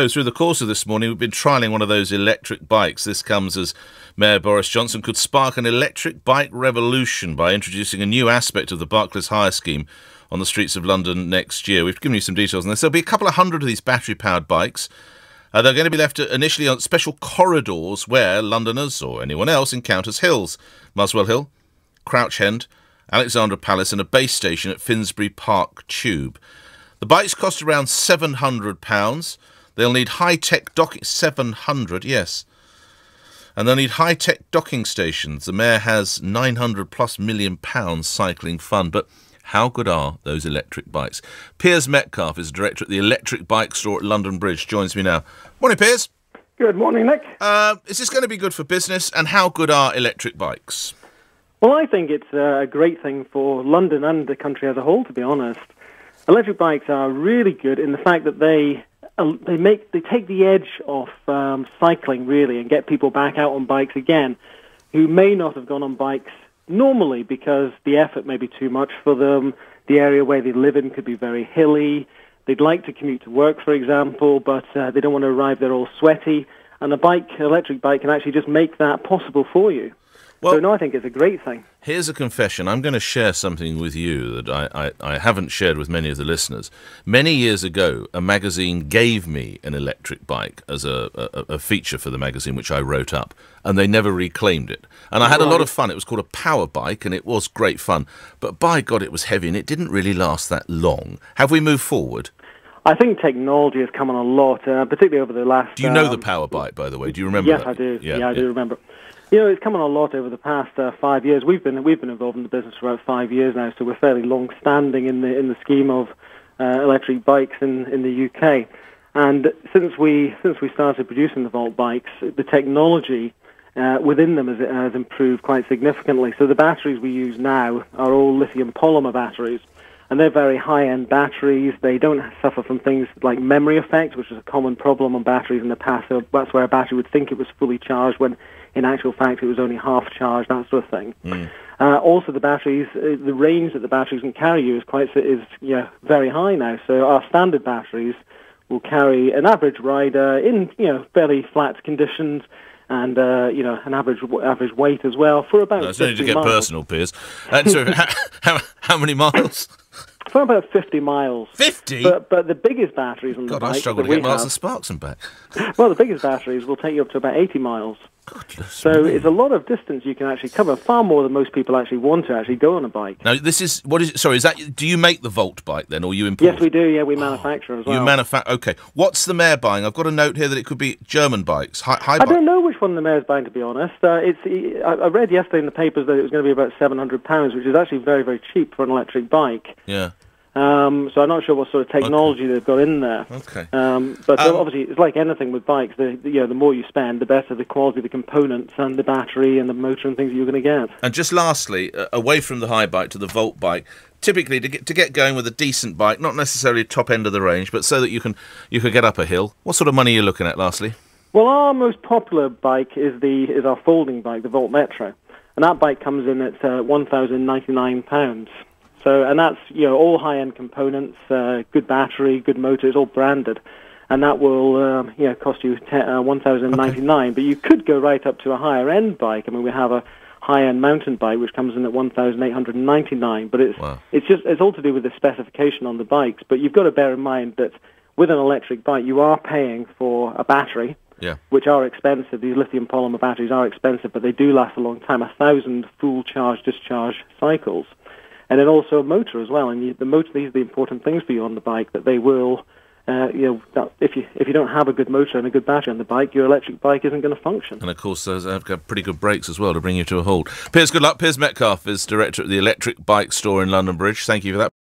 So through the course of this morning, we've been trialling one of those electric bikes. This comes as Mayor Boris Johnson could spark an electric bike revolution by introducing a new aspect of the Barclays Hire scheme on the streets of London next year. We've given you some details on this. There'll be a couple of hundred of these battery-powered bikes. They're going to be left initially on special corridors where Londoners or anyone else encounters hills. Muswell Hill, Crouch End, Alexandra Palace and a base station at Finsbury Park Tube. The bikes cost around £700. They'll need high-tech docking... 700, yes. And they'll need high-tech docking stations. The Mayor has £900+ million cycling fund. But how good are those electric bikes? Piers Metcalfe is director at the electric bike store at London Bridge. Joins me now. Morning, Piers. Good morning, Nick. Is this going to be good for business? And how good are electric bikes? Well, I think it's a great thing for London and the country as a whole, to be honest. Electric bikes are really good in the fact that they take the edge off cycling, really, and get people back out on bikes again who may not have gone on bikes normally because the effort may be too much for them. The area where they live in could be very hilly. They'd like to commute to work, for example, but they don't want to arrive there all sweaty. And an electric bike can actually just make that possible for you. Well, so, no, I think it's a great thing. Here's a confession. I'm going to share something with you that I haven't shared with many of the listeners. Many years ago, a magazine gave me an electric bike as a feature for the magazine, which I wrote up, and they never reclaimed it. And I had a lot of fun. It was called a power bike, and it was great fun. But by God, it was heavy, and it didn't really last that long. Have we moved forward? I think technology has come on a lot, particularly over the last... Do you know the power bike, by the way? Do you remember that? Yes, I do. Yeah, I do remember. You know, it's come on a lot over the past 5 years. We've been involved in the business for about 5 years now, so we're fairly long-standing in the scheme of electric bikes in the UK. And since we started producing the Volt bikes, the technology within them has improved quite significantly. So the batteries we use now are all lithium polymer batteries, and they're very high-end batteries. They don't suffer from things like memory effect, which is a common problem on batteries in the past. So that's where a battery would think it was fully charged when in actual fact it was only half charged, that sort of thing. Also, the batteries, the range that the batteries can carry you is very high now. So our standard batteries will carry an average rider in fairly flat conditions and an average weight as well for about. It's only to get personal, Piers. So how many miles? For about 50 miles. 50? But the biggest batteries on the bike... God, I struggle to get Marks and Sparks and back. Well, the biggest batteries will take you up to about 80 miles. So it's a lot of distance you can actually cover, far more than most people actually want to actually go on a bike. Now, do you make the Volt bike then, or you import? Yes, we do, yeah, we manufacture as well. You manufacture, okay. What's the Mayor buying? I've got a note here that it could be German bikes, high bikes. I don't know which one the Mayor's buying, to be honest. I read yesterday in the papers that it was going to be about £700, which is actually very, very cheap for an electric bike. Yeah. So I'm not sure what sort of technology they've got in there. Okay. But obviously, it's like anything with bikes. The more you spend, the better the quality of the components and the battery and the motor and things that you're going to get. And just lastly, away from the high bike to the Volt bike, typically to get going with a decent bike, not necessarily top end of the range, but so that you can get up a hill. What sort of money are you looking at, lastly? Well, our most popular bike is our folding bike, the Volt Metro, and that bike comes in at £1,099. So, and that's all high-end components, good battery, good motor, it's all branded, and that will cost you $1,099. Okay. But you could go right up to a higher-end bike. I mean, we have a high-end mountain bike which comes in at $1,899. But it's all to do with the specification on the bikes. But you've got to bear in mind that with an electric bike, you are paying for a battery. Yeah. Which are expensive. These lithium polymer batteries are expensive, but they do last a long time. 1,000 full charge-discharge cycles. And then also a motor as well. And the motor, these are the important things for you on the bike, that they will, if you don't have a good motor and a good battery on the bike, your electric bike isn't going to function. And of course, those have got pretty good brakes as well to bring you to a halt. Piers, good luck. Piers Metcalfe is director at the electric bike store in London Bridge. Thank you for that.